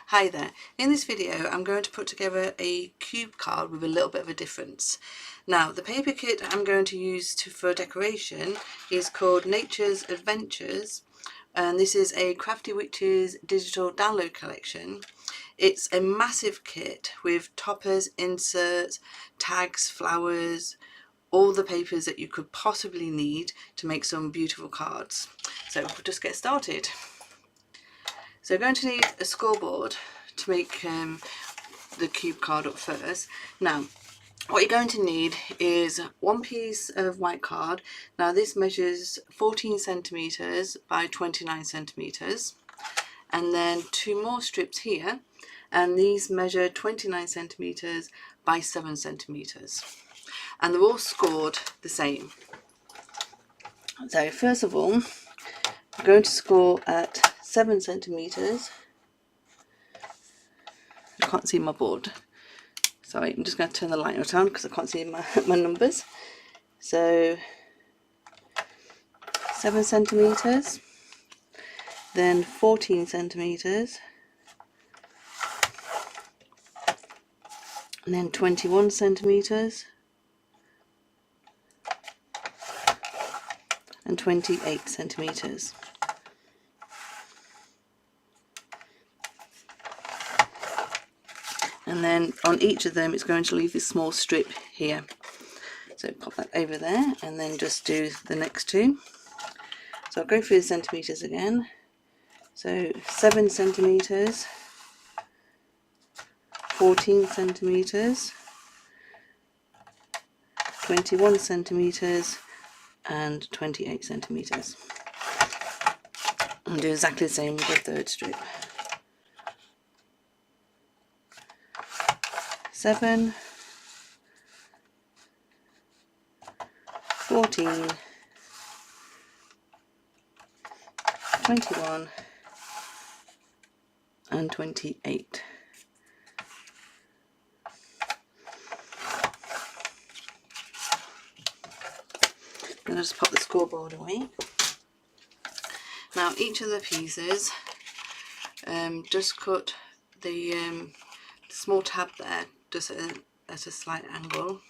Hi there, in this video I'm going to put together a cube card with a little bit of a difference. Now the paper kit I'm going to use for decoration is called Nature's Adventures, and this is a Crafty Witches digital download collection. It's a massive kit with toppers, inserts, tags, flowers, all the papers that you could possibly need to make some beautiful cards. So we'll just get started. So you're going to need a scoreboard to make the cube card up first. Now what you're going to need is one piece of white card. Now this measures 14 centimeters by 29 centimeters, and then two more strips here, and these measure 29 centimeters by 7 centimeters, and they're all scored the same. So first of all, I'm going to score at 7 centimeters. I can't see my board. Sorry, I'm just going to turn the light on because I can't see my numbers. So 7 centimeters, then 14 centimeters, and then 21 centimeters, and 28 centimeters. And then on each of them it's going to leave this small strip here. So pop that over there and then just do the next two. So I'll go through the centimeters again. So 7 centimeters, 14 centimeters, 21 centimeters, and 28 centimeters. And do exactly the same with the third strip. 7, 14, 21, and 28. And I'll just pop the scoreboard away. Now each of the pieces, just cut the small tab there just at a slight angle.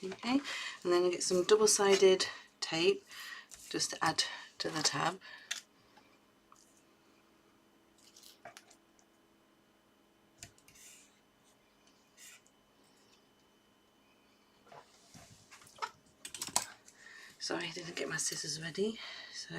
Okay, and then I get some double-sided tape just to add to the tab. Sorry, I didn't get my scissors ready, so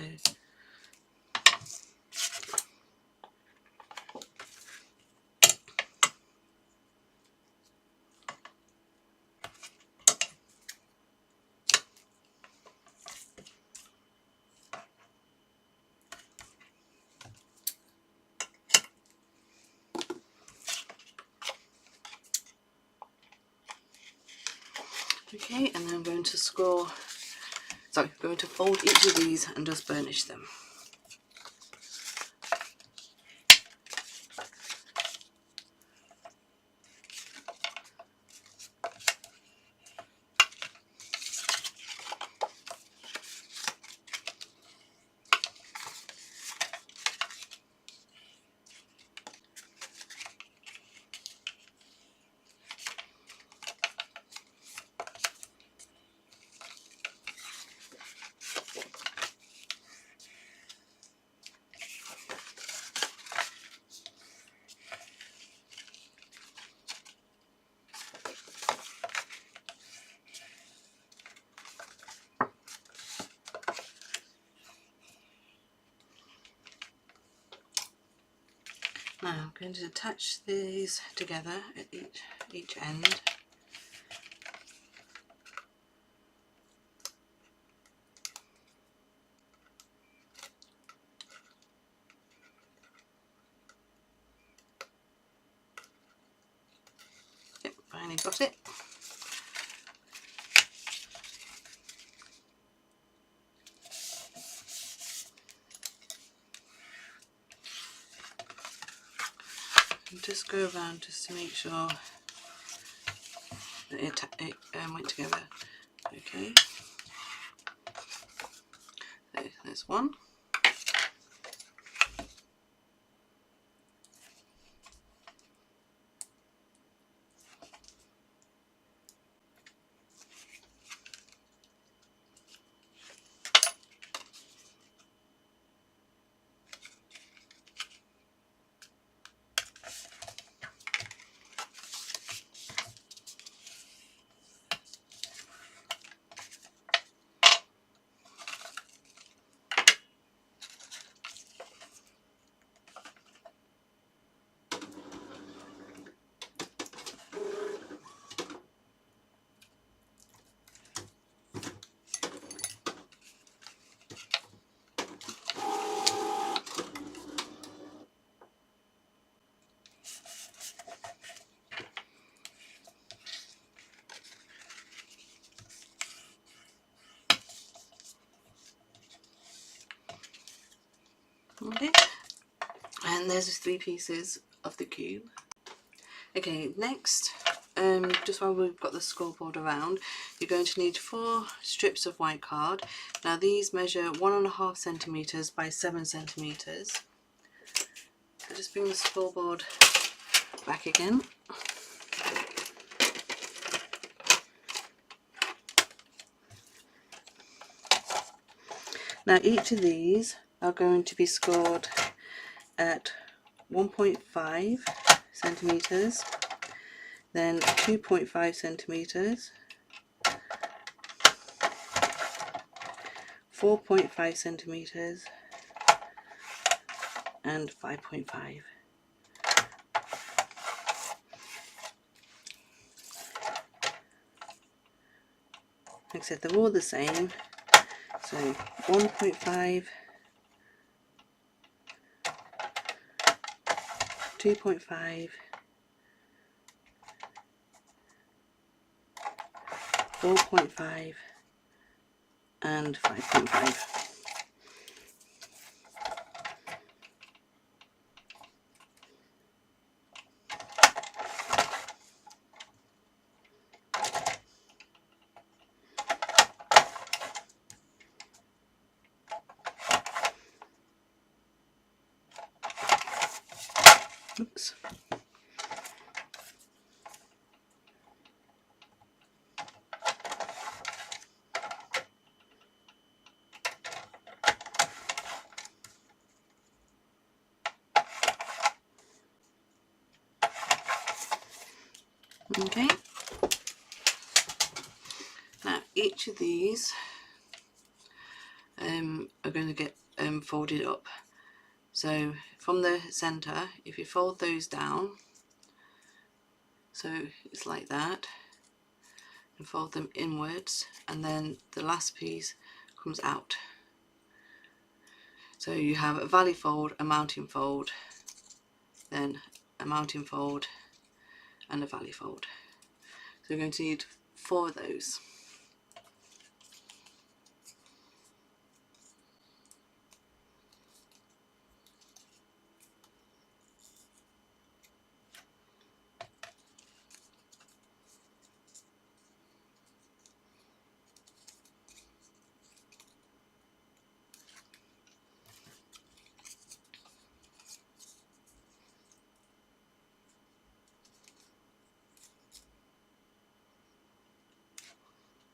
okay, and then I'm going to fold each of these and just burnish them. Now I'm going to attach these together at each end. finally got it. And just go around just to make sure that it went together. Okay, so there's one. Okay, and there's the 3 pieces of the cube. Okay, next, just while we've got the scoreboard around, you're going to need 4 strips of white card. Now these measure 1.5 centimetres by 7 centimetres. So just bring the scoreboard back again. Now each of these are going to be scored at 1.5 centimetres, then 2.5 centimetres, 4.5 centimetres and 5.5. Like I said, they're all the same, so 1.5, 2.5, 4.5 and 5.5. Oops. Okay, now each of these are going to get folded up. So from the centre, if you fold those down, so it's like that, and fold them inwards, and then the last piece comes out. So you have a valley fold, a mountain fold, then a mountain fold and a valley fold. So you're going to need 4 of those.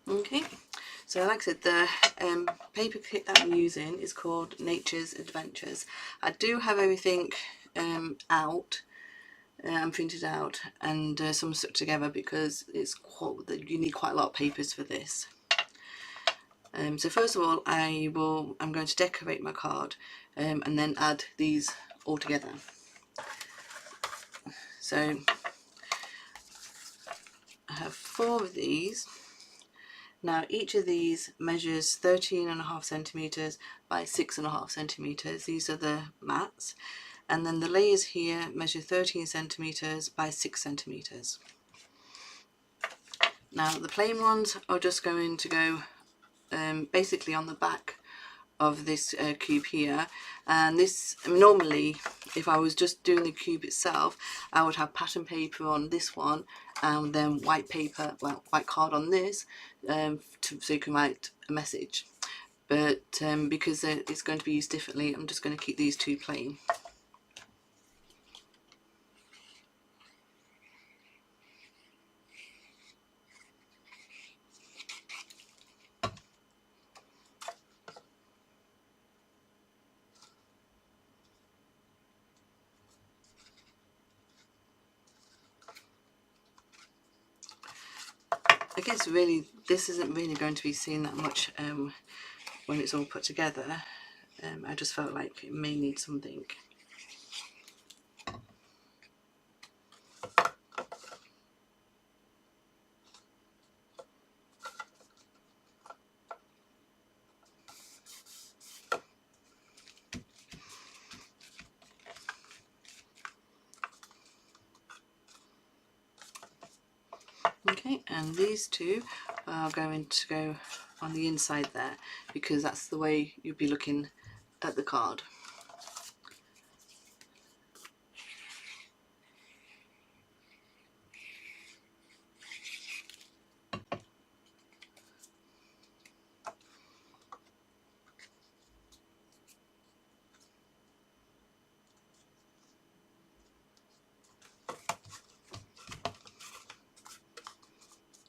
Okay, so like I said, the paper kit that I'm using is called Nature's Adventures. I do have everything out and printed out, and some stuck together because it's you need quite a lot of papers for this. So first of all, I'm going to decorate my card and then add these all together. So I have 4 of these. Now each of these measures 13.5 centimetres by 6.5 centimetres. These are the mats, and then the layers here measure 13 centimetres by 6 centimetres. Now the plain ones are just going to go basically on the back of this cube here, and this, normally if I was just doing the cube itself, I would have pattern paper on this one and then white paper, well, white card on this, so you can write a message. But because it's going to be used differently, I'm just going to keep these two plain. I guess really this isn't really going to be seen that much when it's all put together. I just felt like it may need something. Okay, and these two are going to go on the inside there, because that's the way you'll be looking at the card.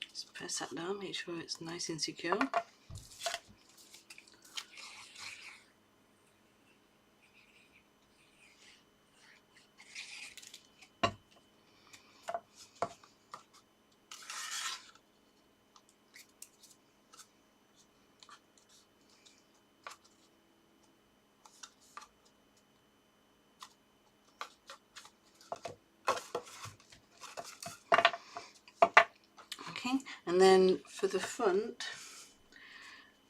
Just press that down, make sure it's nice and secure. Okay, and then for the front,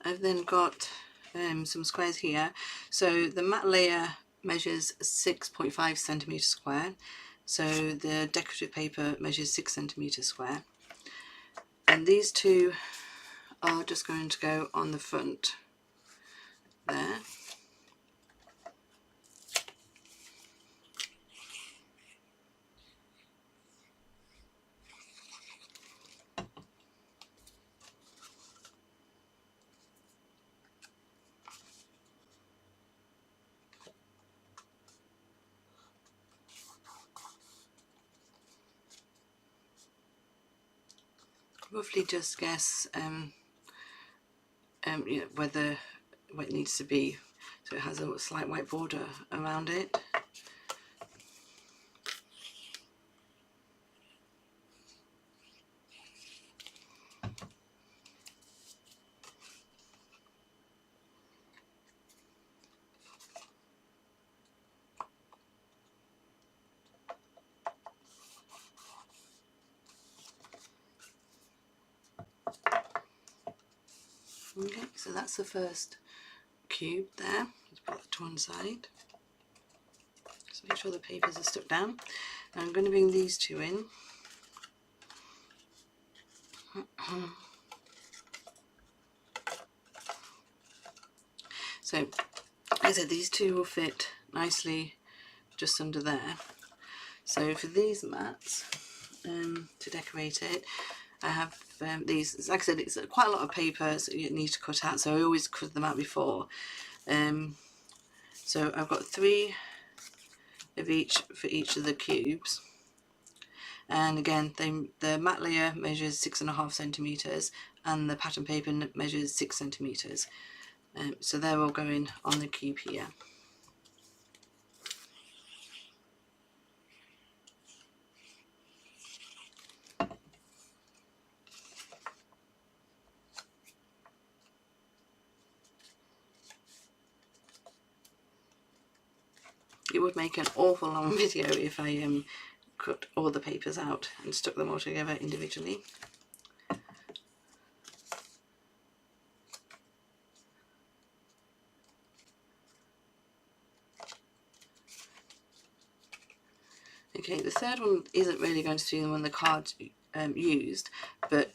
I've then got some squares here. So the matte layer measures 6.5 centimeters square. So the decorative paper measures 6 centimeters square. And these two are just going to go on the front there. Roughly just guess you know, where it needs to be, so it has a slight white border around it. Okay, so that's the first cube there. Let's put that to one side. Just make sure the papers are stuck down. And I'm going to bring these two in. So, like I said, these two will fit nicely just under there. So for these mats, to decorate it, I have these, like I said, it's quite a lot of paper, so you need to cut out, so I always cut them out before. So I've got 3 of each for each of the cubes, and again the matte layer measures 6.5 centimeters and the pattern paper measures 6 centimeters. So they're all going on the cube here. It would make an awful long video if I cut all the papers out and stuck them all together individually. Okay, the third one isn't really going to be the one the card's used, but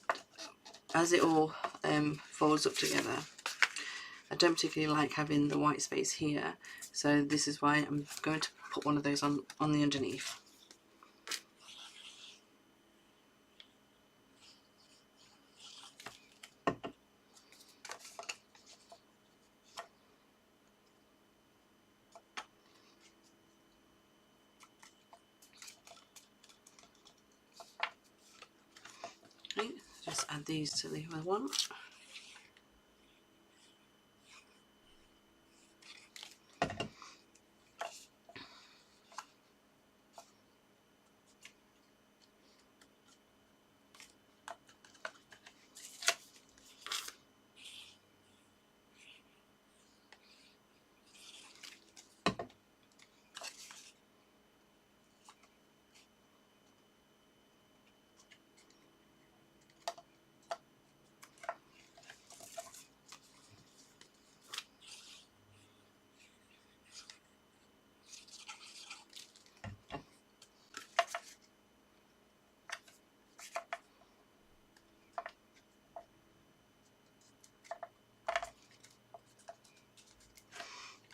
as it all folds up together. I don't particularly like having the white space here, so this is why I'm going to put one of those on the underneath. Okay, just add these to the other one.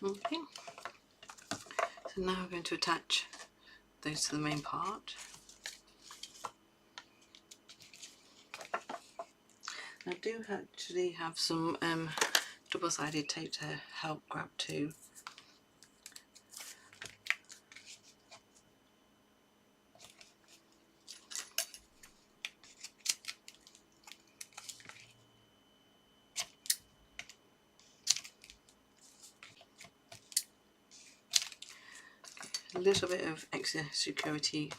Okay, so now we're going to attach those to the main part. I do actually have some double-sided tape to help grab to. A little bit of extra security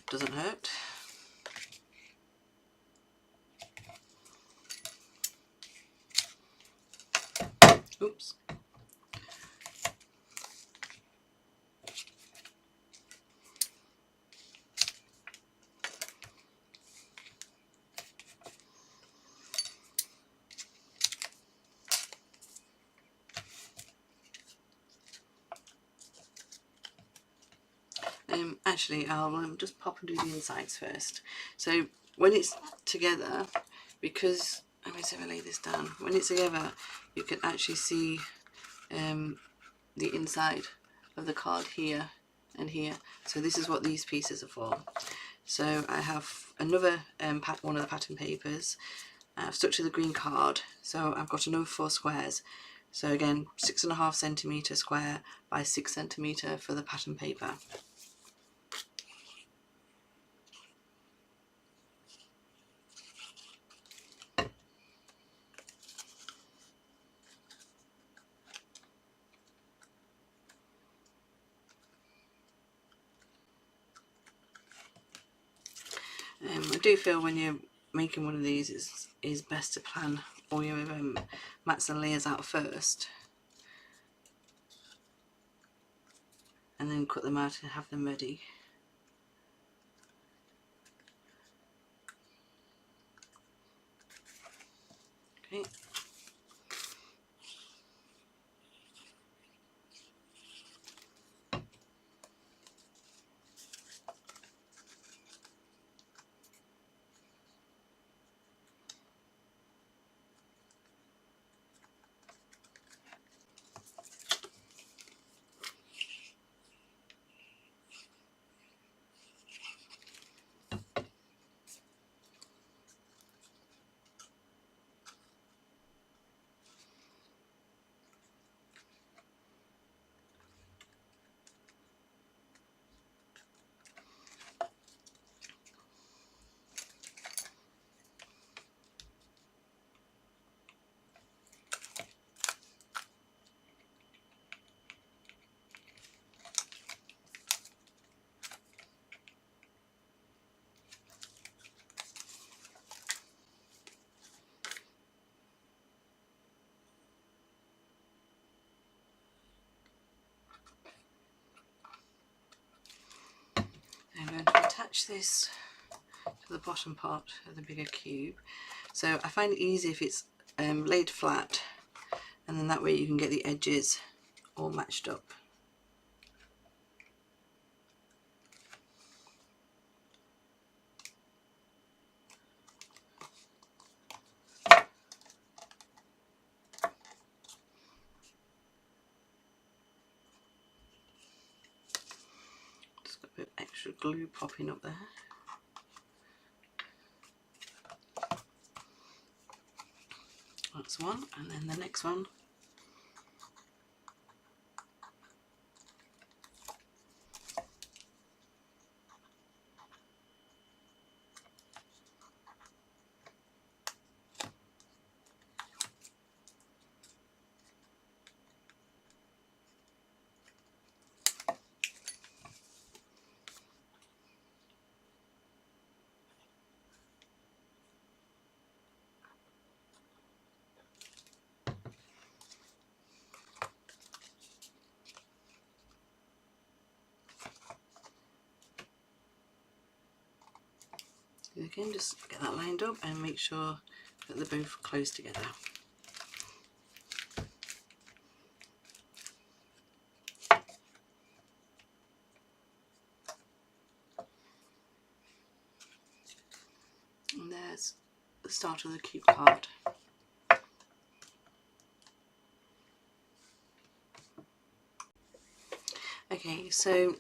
doesn't hurt. Oops. Actually, I'll just pop and do the insides first. So when it's together, because, let me see if I lay this down, when it's together you can actually see the inside of the card here and here. So this is what these pieces are for. So I have another one of the pattern papers. I've stuck to the green card, so I've got another 4 squares. So again, 6.5 centimetre square by 6 centimetre for the pattern paper. I do feel when you're making one of these, it's best to plan all your mats and layers out first, and then cut them out and have them ready. Okay. I'm going to attach this to the bottom part of the bigger cube. So I find it easy if it's laid flat, and then that way you can get the edges all matched up. extra glue popping up there. That's one, and then the next one. Again, just get that lined up and make sure that they're both close together. And there's the start of the cube card. Okay, so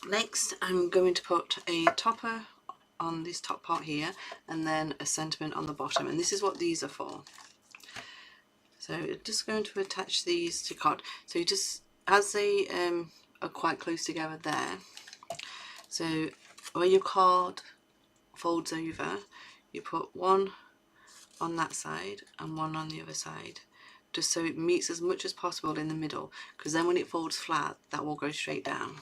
next I'm going to put a topper on this top part here and then a sentiment on the bottom, and this is what these are for. So you're just going to attach these to card. So you just, as they are quite close together there, so where your card folds over, you put one on that side and one on the other side, just so it meets as much as possible in the middle, because then when it folds flat, that will go straight down.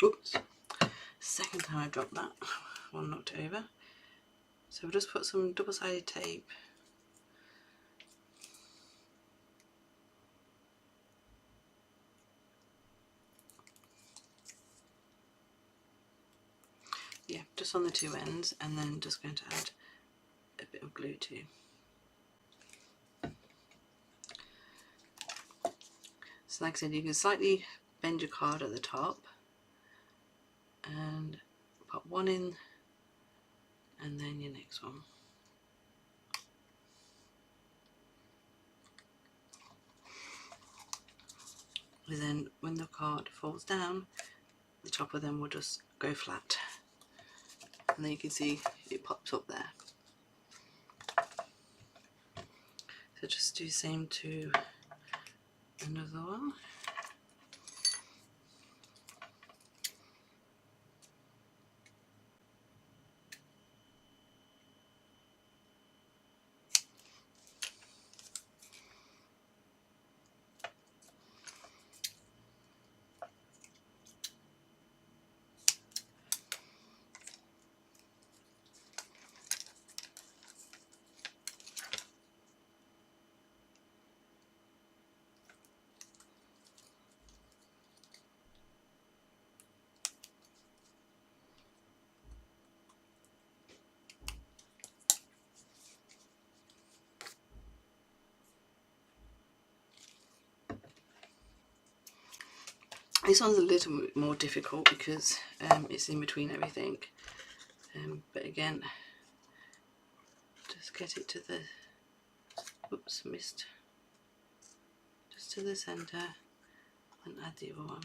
Oops, second time I dropped that, one knocked it over. So we'll just put some double-sided tape just on the two ends, and then just going to add a bit of glue too. So like I said, you can slightly bend your card at the top and put one in and then your next one. And then when the card falls down, the top of them will just go flat, and then you can see it pops up there. So just do the same to another one. This one's a little bit more difficult because it's in between everything, but again, just get it to the, oops, missed, just to the centre and add the other one.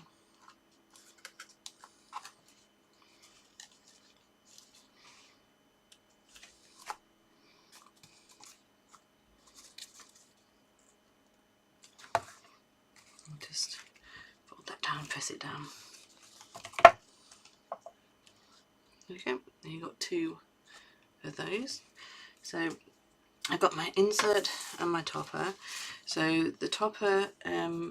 And just fold that down, press it down. Okay, and you've got two of those. So I've got my insert and my topper. So the topper, I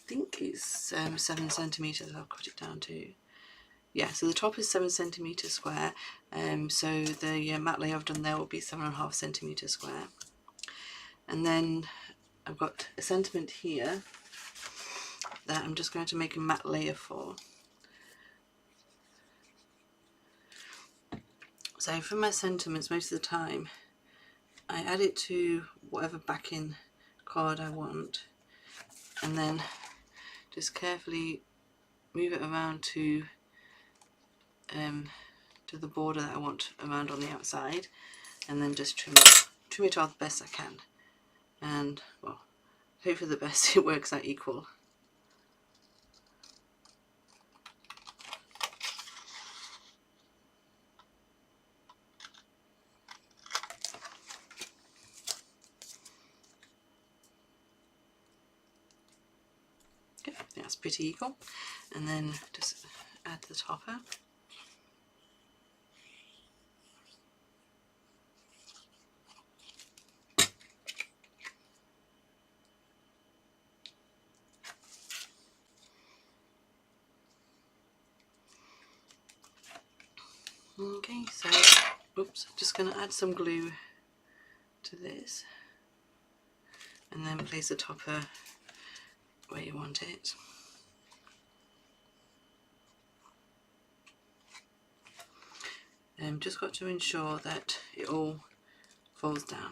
think it's 7 centimetres. I'll cut it down to, yeah, so the top is 7 centimetres square. So the matte layer I've done there will be 7.5 centimetres square. And then I've got a sentiment here, that I'm just going to make a matte layer for. So for my sentiments, most of the time I add it to whatever backing card I want, and then just carefully move it around to the border that I want around on the outside, and then just trim it off the best I can, and well, hope for the best it works out equal. Okay, that's pretty equal, and then just add the topper. Okay, so oops, just going to add some glue to this, and then place the topper where you want it. Just got to ensure that it all falls down.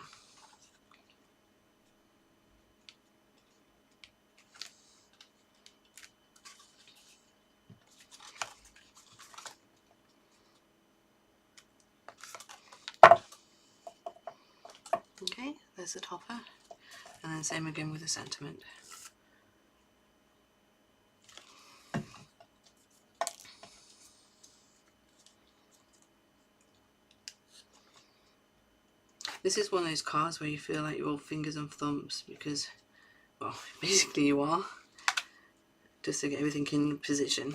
Okay, there's the topper, and then same again with the sentiment. This is one of those cards where you feel like you're all fingers and thumbs, because, well, basically you are, just to get everything in position.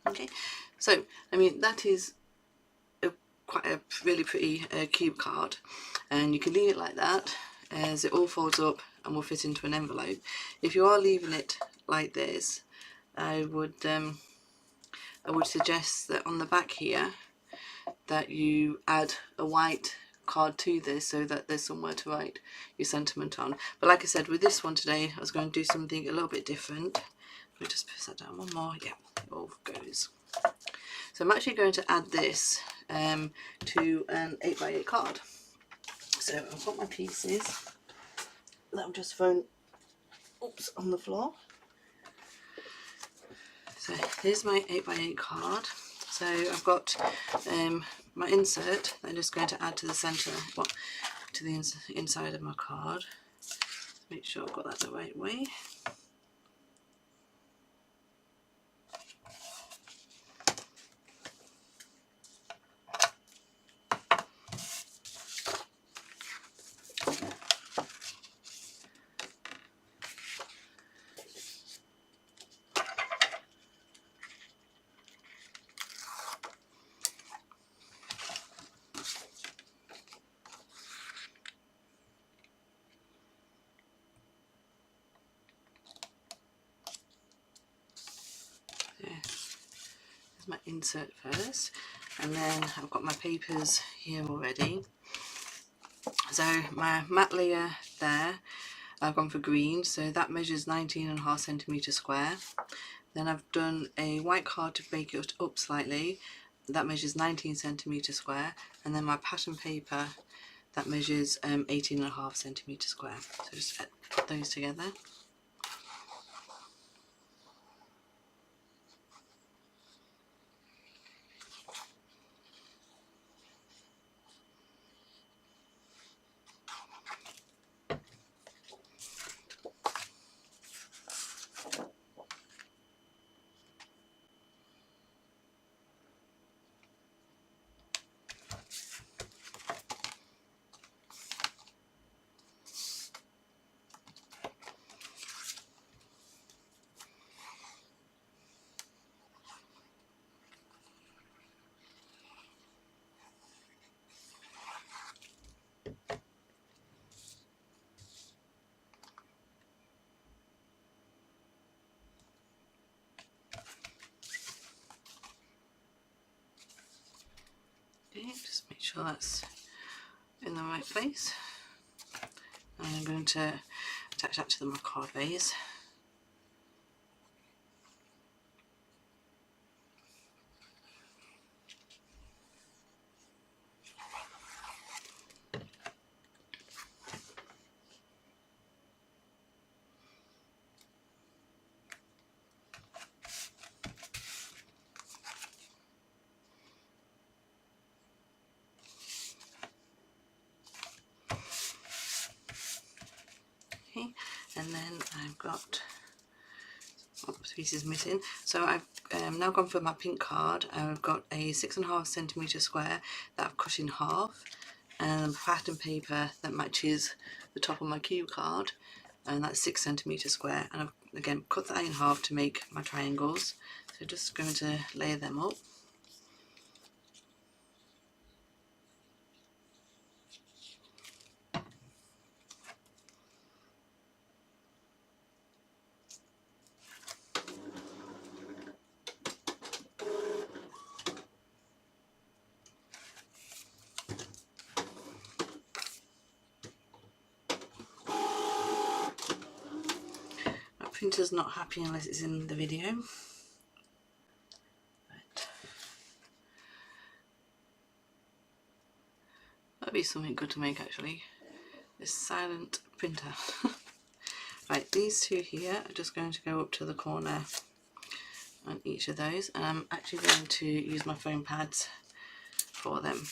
Okay, so, I mean, that is quite a really pretty cube card, and you can leave it like that, as it all folds up and will fit into an envelope. If you are leaving it like this, I would suggest that on the back here that you add a white card to this, so that there's somewhere to write your sentiment on. But like I said, with this one today, I was going to do something a little bit different. Let me just press that down one more. Yeah, it all goes. So I'm actually going to add this to an 8x8 card. So I've got my pieces that I've just thrown on the floor. So here's my 8x8 card. So I've got my insert that I'm just going to add to the centre, well, to the inside of my card. Make sure I've got that the right way. My insert first, and then I've got my papers here already. So my matte layer there, I've gone for green, so that measures 19.5 centimetres square. Then I've done a white card to break it up slightly, that measures 19 centimetres square, and then my pattern paper that measures 18.5 centimetres square. So just put those together. Okay, just make sure that's in the right place. and I'm going to attach that to the card base. Okay, and then I've got pieces missing, so I've now gone for my pink card. I've got a 6.5 centimetre square that I've cut in half, and pattern paper that matches the top of my cue card, and that's 6 centimetre square, and I've again cut that in half to make my triangles. So just going to layer them up. My printer's not happy unless it's in the video. That'd be something good to make actually. This silent printer. Right, these two here are just going to go up to the corner on each of those, and I'm actually going to use my foam pads for them.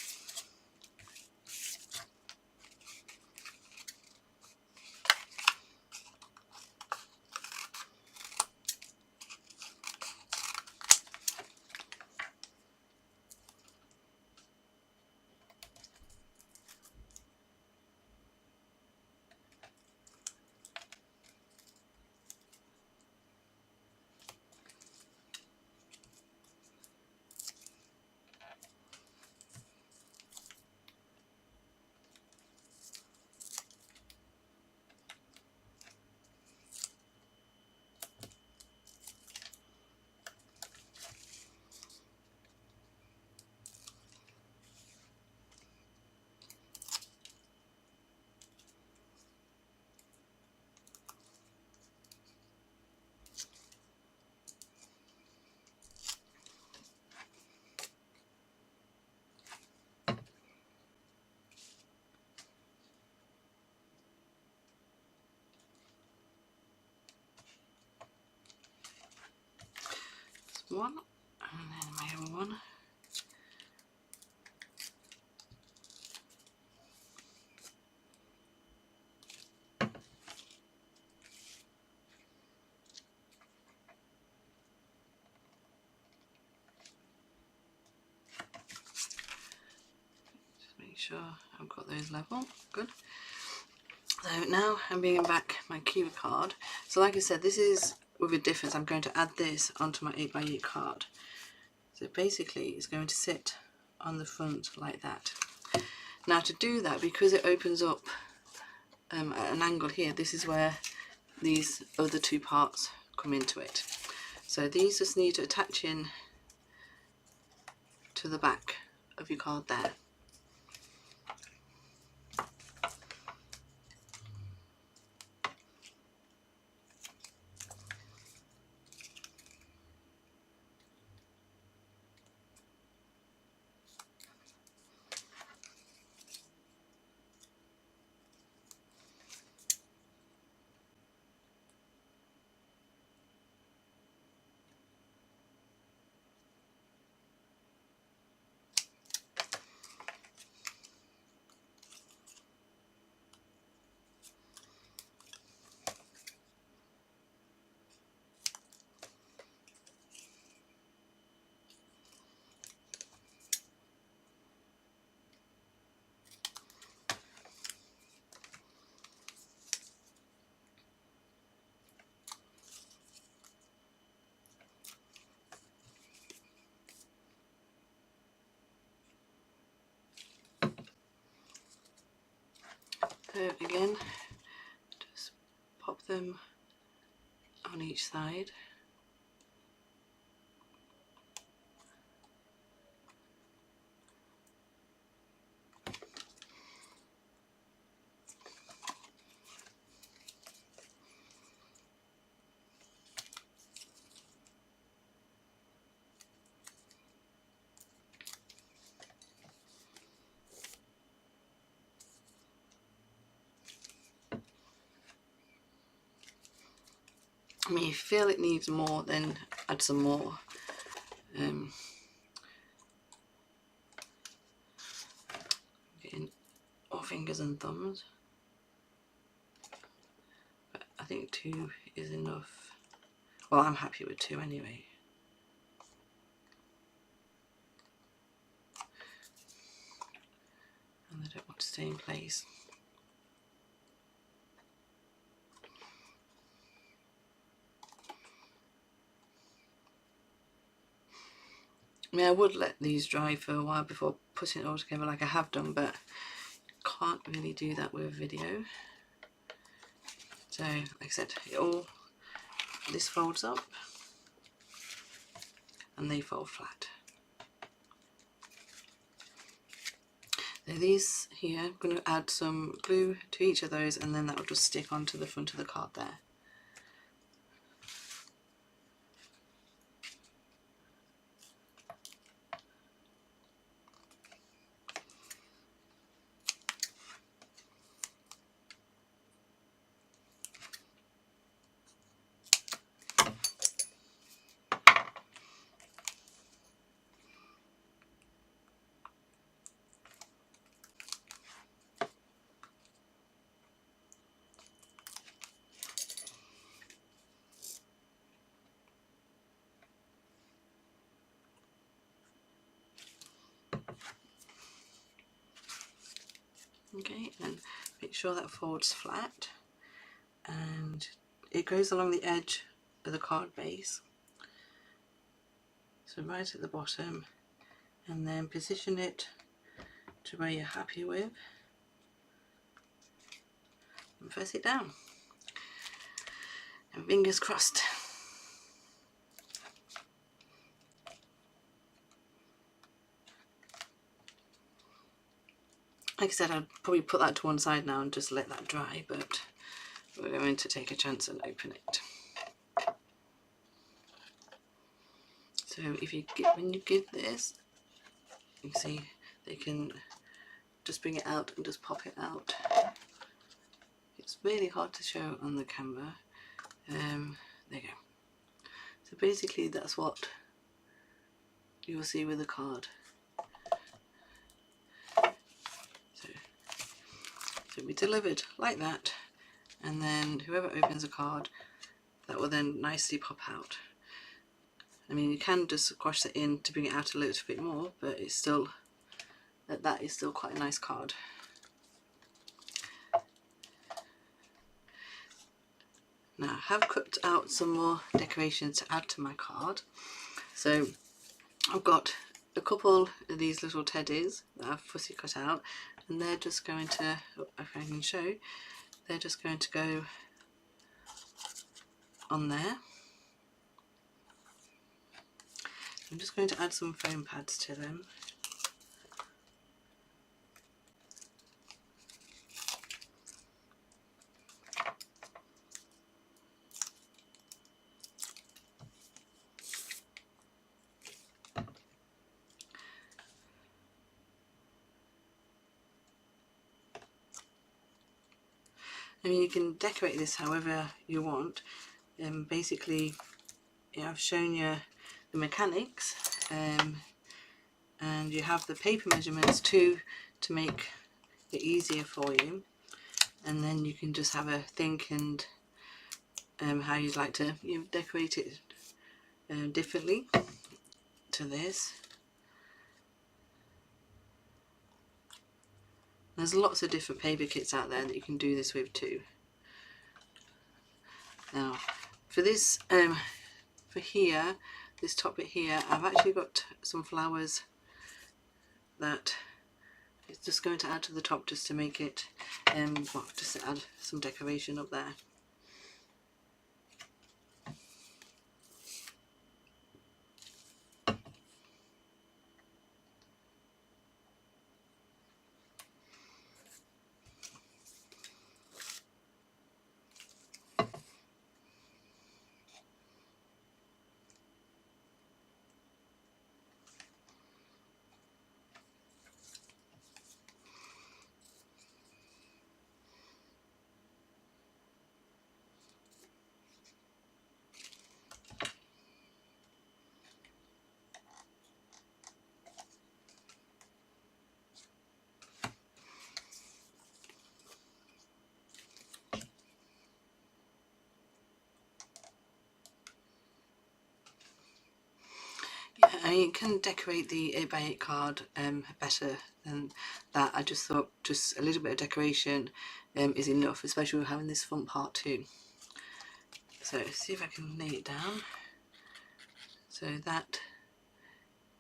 One, and then my other one. Just make sure I've got those level. Good. So now I'm bringing back my cue card. So like I said, this is with a difference. I'm going to add this onto my 8x8 card. So basically it's going to sit on the front like that. Now to do that, because it opens up at an angle here, this is where these other two parts come into it. So these just need to attach in to the back of your card there. So again, just pop them on each side. I mean, if you feel it needs more, then add some more. Getting all fingers and thumbs, but I think 2 is enough. Well, I'm happy with 2 anyway. And I don't want to stay in place. I mean, I would let these dry for a while before putting it all together like I have done, but can't really do that with a video. So, like I said, this folds up and they fold flat. So these here, I'm going to add some glue to each of those, and then that will just stick onto the front of the card there. Okay, and make sure that folds flat, and it goes along the edge of the card base, so right at the bottom, and then position it to where you're happy with and press it down, and fingers crossed. Like I said, I'd probably put that to one side now and just let that dry, but we're going to take a chance and open it. So when you give this, you can see they can just bring it out and just pop it out. It's really hard to show on the camera. There you go. So basically that's what you will see with the card. So it'll be delivered like that, and then whoever opens a card, that will then nicely pop out. I mean, you can just squash it in to bring it out a little bit more, but it's still, that is still quite a nice card. Now I have cut out some more decorations to add to my card. So I've got a couple of these little teddies that I've fussy cut out, and they're just going to, if I can show, they're just going to go on there. I'm just going to add some foam pads to them. I mean, you can decorate this however you want. Basically, I've shown you the mechanics, and you have the paper measurements too to make it easier for you, and then you can just have a think and how you'd like to decorate it differently to this. There's lots of different paper kits out there that you can do this with too. Now for this, for here, this top bit here, I've actually got some flowers that it's just going to add to the top, just to make it, well, just to add some decoration up there. you can decorate the 8x8 card better than that. I just thought just a little bit of decoration is enough, especially with having this front part too. So see if I can lay it down. So that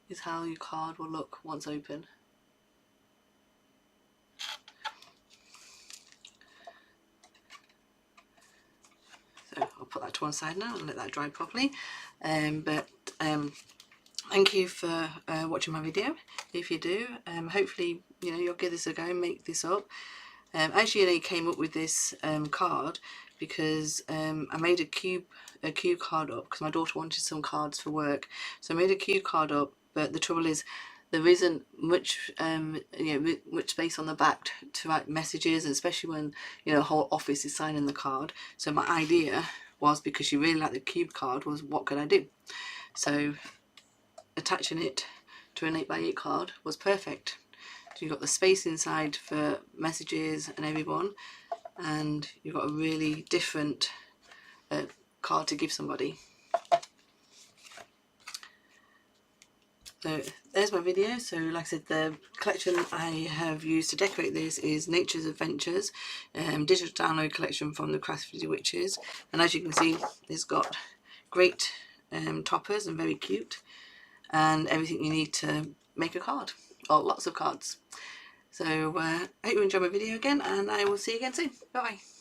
is how your card will look once open. So I'll put that to one side now and let that dry properly. Thank you for watching my video. If you do, hopefully you'll give this a go and make this up. Actually, I came up with this card because I made a cube card up because my daughter wanted some cards for work. So I made a cube card up, but the trouble is there isn't much much space on the back to write messages, and especially when the whole office is signing the card. So my idea was, because she really liked the cube card, was what could I do? So attaching it to an 8x8 card was perfect. So you've got the space inside for messages and everyone, and you've got a really different card to give somebody. So there's my video. So like I said, the collection I have used to decorate this is Nature's Adventures, digital download collection from the Crafty Witches, and as you can see, it's got great toppers and very cute, and everything you need to make a card, or lots of cards. So I hope you enjoyed my video again, and I will see you again soon. Bye bye.